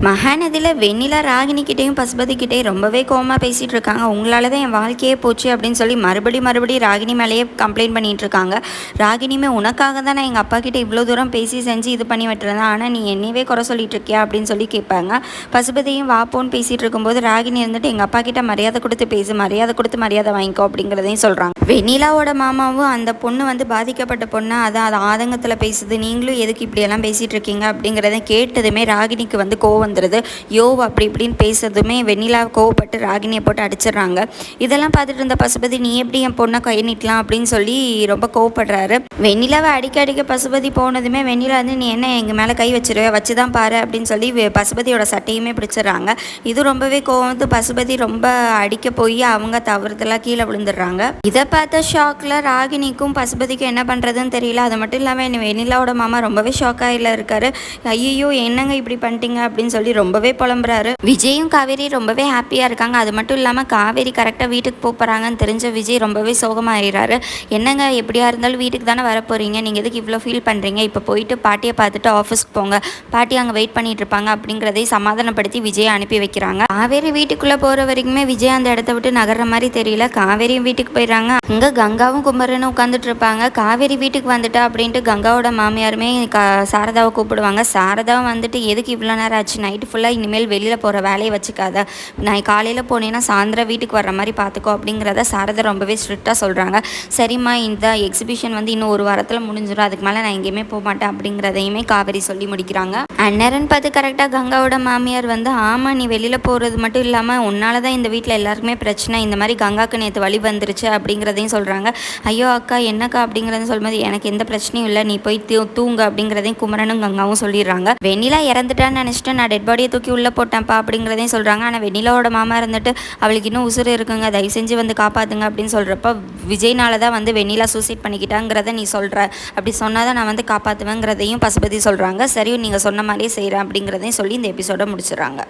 மகாநதியில் வெண்ணிலா ராகினிக்கிட்டேயும் பசுபதிக்கிட்டேயும் ரொம்பவே கோவமாக பேசிகிட்டு இருக்காங்க. உங்களால் தான் என் வாழ்க்கையே போச்சு அப்படின்னு சொல்லி மறுபடியும் ராகினி மேலேயே கம்ப்ளைண்ட் பண்ணிகிட்டு இருக்காங்க. ராகினியுமே உனக்காக தான் நான் எங்கள் அப்பா கிட்டே இவ்வளோ தூரம் பேசி செஞ்சு இது பண்ணி விட்டுருந்தேன், ஆனால் நீ என்னையவே குறை சொல்லிட்டு இருக்கியா அப்படின்னு சொல்லி கேட்பாங்க. பசுபதியும் வாப்போன்னு பேசிகிட்டு இருக்கும்போது ராகினி இருந்துட்டு எங்கள் அப்பா கிட்ட மரியாதை கொடுத்து பேசு, மரியாதை கொடுத்து மரியாதை வாங்கிக்கோ அப்படிங்கிறதையும் சொல்கிறாங்க. வெண்ணிலாவோட மாமாவும் அந்த பொண்ணு பாதிக்கப்பட்ட பொண்ணு, அதான் அது ஆதங்கத்தில் பேசுது, நீங்களும் எதுக்கு இப்படியெல்லாம் பேசிகிட்டு இருக்கீங்க அப்படிங்கிறத கேட்டதுமே ராகினிக்கு கோவம் வந்துடுது. யோவ் அப்படி இப்படின்னு பேசுறதுமே வெண்ணிலா கோவப்பட்டு ராகினியை போட்டு அடிச்சிடுறாங்க. இதெல்லாம் பார்த்துட்டு இருந்த பசுபதி நீ எப்படி என் பொண்ணை கை நீட்டலாம் அப்படின்னு சொல்லி ரொம்ப கோவப்படுறாரு. வெண்ணிலாவை அடிக்க பசுபதி போனதுமே வெண்ணிலா நீ என்ன எங்கள் மேலே கை வச்சிருவே, வச்சுதான் பாரு அப்படின்னு சொல்லி பசுபதியோட சட்டையுமே பிடிச்சிடுறாங்க. இது ரொம்பவே கோவம் வந்து பசுபதி ரொம்ப அடிக்க போய் அவங்க தவறுதெல்லாம் கீழே விழுந்துடுறாங்க. இதை பார்த்த ஷாக்கில் ராகினிக்கும் பசுபதிக்கும் என்ன பண்ணுறதுன்னு தெரியல. அது மட்டும் இல்லாமல் வெண்ணிலாவோட மாமா ரொம்பவே ஷாக்காயில் இருக்காரு. ஐயோ என்னங்க இப்படி பண்ணிட்டீங்க அப்படின்னு சொல்லி ரொம்பவே புலம்புறாரு. விஜயும் காவேரி ரொம்பவே ஹாப்பியாக இருக்காங்க. அது மட்டும் இல்லாமல் காவேரி கரெக்டாக வீட்டுக்கு போகிறாங்கன்னு தெரிஞ்ச விஜய் ரொம்பவே சோகமாகிடுறாரு. என்னங்க எப்படியா இருந்தாலும் வீட்டுக்கு தானே வரப்போகிறீங்க, நீங்கள் எதுக்கு இவ்வளோ ஃபீல் பண்ணுறீங்க, இப்போ போயிட்டு பாட்டியை பார்த்துட்டு ஆஃபீஸ்க்கு போங்க, பாட்டி அங்கே வெயிட் பண்ணிட்டு இருப்பாங்க அப்படிங்கிறதை சமாதானப்படுத்தி விஜயை அனுப்பி வைக்கிறாங்க. காவேரி வீட்டுக்குள்ளே போகிற வரைக்குமே விஜய் அந்த இடத்த விட்டு நகர்ற மாதிரி தெரியல. காவேரியும் வீட்டுக்கு போயிடுறாங்க. அங்கே கங்காவும் குமரனும் உட்காந்துட்டு இருப்பாங்க. காவேரி வீட்டுக்கு வந்துட்டா அப்படின்ட்டு கங்காவோட மாமியாருமே சாரதாவை கூப்பிடுவாங்க. சாரதாவும் வந்துட்டு எதுக்கு இவ்வளோ நேரம் ஆச்சு, நைட்டு ஃபுல்லாக இனிமேல் வெளியில் போகிற வேலையை வச்சுக்காத, நான் காலையில் போனேன்னா சாயந்தரம் வீட்டுக்கு வர்ற மாதிரி பார்த்துக்கோ அப்படிங்கிறத சாரதா ரொம்பவே ஸ்ட்ரிக்டாக சொல்கிறாங்க. சரிம்மா இந்த எக்ஸிபிஷன் இன்னும் ஒரு வாரத்தில் முடிஞ்சிடும், அதுக்கு மேலே நான் எங்கேயுமே போக மாட்டேன் அப்படிங்கிறதையுமே காவேரி சொல்லி முடிக்கிறாங்க. அந்நேரம்னு பார்த்து கரெக்டாக கங்காவோட மாமியார் ஆமாம் நீ வெளியில் போகிறது மட்டும் இல்லாமல் உன்னால தான் இந்த வீட்டில் எல்லாருக்குமே பிரச்சனை, இந்த மாதிரி கங்காவுக்கு நேற்று வழி வந்துருச்சு அப்படிங்கிறதையும் சொல்கிறாங்க. ஐயோ அக்கா என்னக்கா அப்படிங்கிறதையும் சொல்லும்போது எனக்கு எந்த பிரச்சனையும் இல்லை, நீ போய் தூங்க அப்படிங்கிறதையும் குமரனும் கங்காவும் சொல்லிடுறாங்க. வெண்ணிலா இறந்துட்டான்னு நினச்சிட்டு நான் டெட் பாடியை தூக்கி உள்ளே போட்டேன்ப்பா அப்படிங்கிறதையும் சொல்கிறாங்க. ஆனால் வெண்ணிலாவோட மாமா இருந்துட்டு அவளுக்கு இன்னும் உசுறு இருக்குங்க, தயவு செஞ்சு காப்பாற்றுங்க அப்படின்னு சொல்கிறப்ப விஜய்னால தான் வெண்ணிலா சூசைட் பண்ணிக்கிட்டாங்கிறத நீ சொல்கிற, அப்படி சொன்னால் தான் நான் காப்பாற்றுவேங்கிறதையும் பசுபதி சொல்கிறாங்க. சரி நீங்கள் சொன்ன மாதிரியே செய்கிறேன் அப்படிங்கிறதையும் சொல்லி இந்த எபிசோடை முடிச்சிடறாங்க.